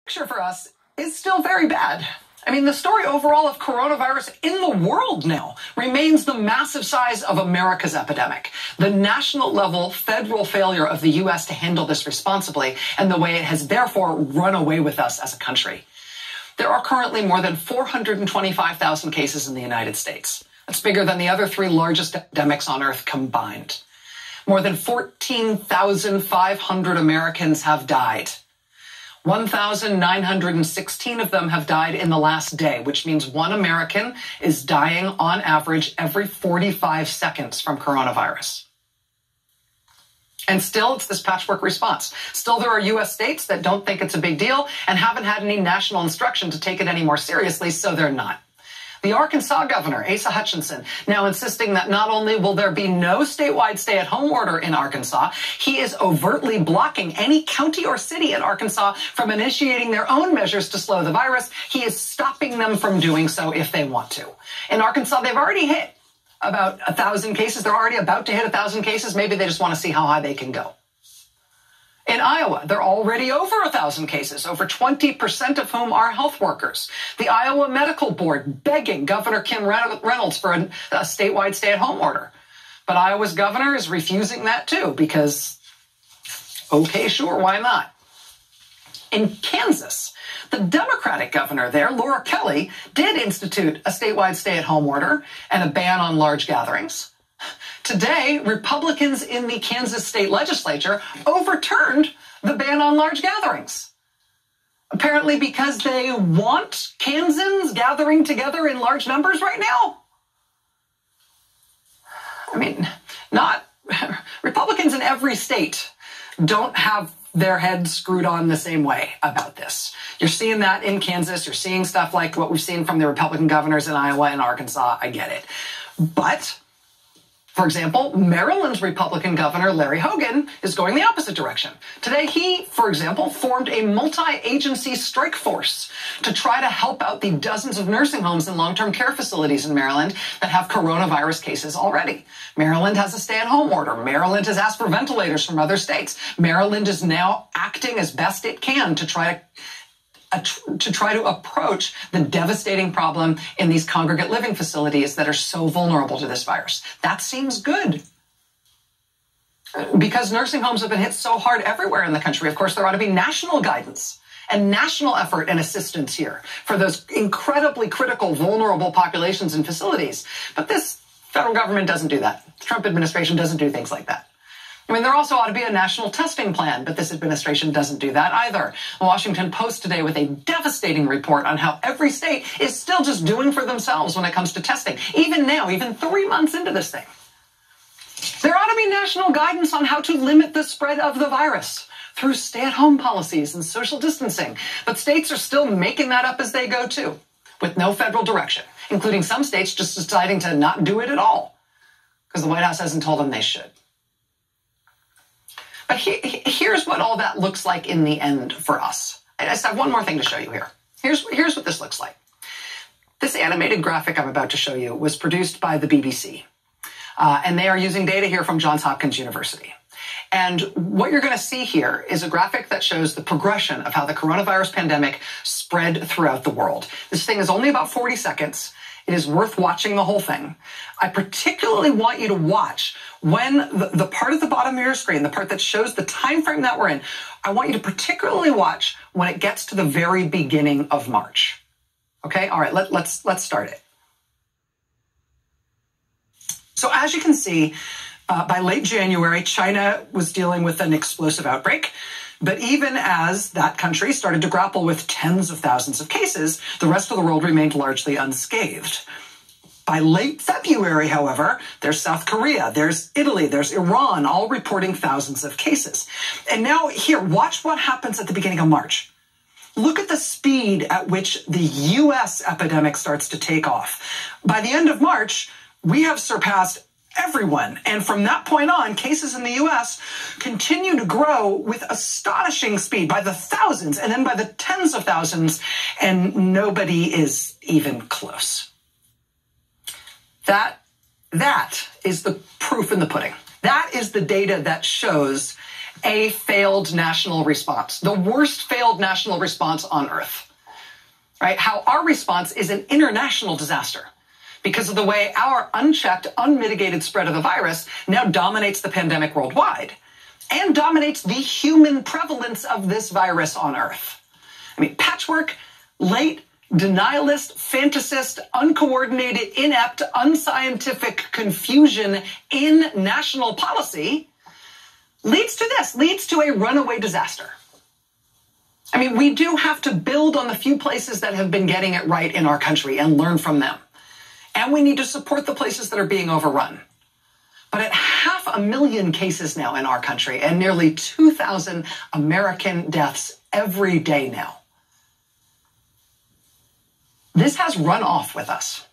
Picture for us is still very bad. I mean, the story overall of coronavirus in the world now remains the massive size of America's epidemic, the national level federal failure of the U.S. to handle this responsibly, and the way it has therefore run away with us as a country. There are currently more than 425,000 cases in the United States. That's bigger than the other three largest epidemics on Earth combined. More than 14,500 Americans have died. 1,916 of them have died in the last day, which means one American is dying on average every 45 seconds from coronavirus. And still, it's this patchwork response. Still, there are U.S. states that don't think it's a big deal and haven't had any national instruction to take it any more seriously, so they're not. The Arkansas governor, Asa Hutchinson, now insisting that not only will there be no statewide stay-at-home order in Arkansas, he is overtly blocking any county or city in Arkansas from initiating their own measures to slow the virus. He is stopping them from doing so if they want to. In Arkansas, they've already hit about 1,000 cases. They're already about to hit 1,000 cases. Maybe they just want to see how high they can go. In Iowa, they're already over 1,000 cases, over 20% of whom are health workers. The Iowa Medical Board begging Governor Kim Reynolds for a statewide stay-at-home order. But Iowa's governor is refusing that too because, okay, sure, why not? In Kansas, the Democratic governor there, Laura Kelly, did institute a statewide stay-at-home order and a ban on large gatherings. Today, Republicans in the Kansas state legislature overturned the ban on large gatherings. Apparently because they want Kansans gathering together in large numbers right now. I mean, Republicans in every state don't have their heads screwed on the same way about this. You're seeing that in Kansas. You're seeing stuff like what we've seen from the Republican governors in Iowa and Arkansas. I get it. But for example, Maryland's Republican governor, Larry Hogan, is going the opposite direction. Today, he, for example, formed a multi-agency strike force to try to help out the dozens of nursing homes and long-term care facilities in Maryland that have coronavirus cases already. Maryland has a stay-at-home order. Maryland has asked for ventilators from other states. Maryland is now acting as best it can to try to approach the devastating problem in these congregate living facilities that are so vulnerable to this virus. That seems good. Because nursing homes have been hit so hard everywhere in the country, of course, there ought to be national guidance and national effort and assistance here for those incredibly critical, vulnerable populations and facilities. But this federal government doesn't do that. The Trump administration doesn't do things like that. I mean, there also ought to be a national testing plan, but this administration doesn't do that either. The Washington Post today with a devastating report on how every state is still just doing for themselves when it comes to testing. Even now, even 3 months into this thing. There ought to be national guidance on how to limit the spread of the virus through stay-at-home policies and social distancing. But states are still making that up as they go too, with no federal direction, including some states just deciding to not do it at all because the White House hasn't told them they should. But here's what all that looks like in the end for us. I just have one more thing to show you here. Here's what this looks like. This animated graphic I'm about to show you was produced by the BBC. And they are using data here from Johns Hopkins University. And what you're going to see here is a graphic that shows the progression of how the coronavirus pandemic spread throughout the world. This thing is only about 40 seconds. It is worth watching the whole thing. I particularly want you to watch when the part at the bottom of your screen, the part that shows the time frame that we're in, I want you to particularly watch when it gets to the very beginning of March. Okay? All right, let's start it. So as you can see, by late January, China was dealing with an explosive outbreak. But even as that country started to grapple with tens of thousands of cases, the rest of the world remained largely unscathed. By late February, however, there's South Korea, there's Italy, there's Iran, all reporting thousands of cases. And now here, watch what happens at the beginning of March. Look at the speed at which the U.S. epidemic starts to take off. By the end of March, we have surpassed everyone. And from that point on, cases in the U.S. continue to grow with astonishing speed by the thousands and then by the tens of thousands, and nobody is even close. That is the proof in the pudding. That is the data that shows a failed national response, the worst failed national response on earth, right? How our response is an international disaster because of the way our unchecked, unmitigated spread of the virus now dominates the pandemic worldwide and dominates the human prevalence of this virus on earth. I mean, patchwork, late, denialist, fantasist, uncoordinated, inept, unscientific confusion in national policy leads to a runaway disaster. I mean, we do have to build on the few places that have been getting it right in our country and learn from them. And we need to support the places that are being overrun. But at 500,000 cases now in our country and nearly 2,000 American deaths every day now, this has run off with us.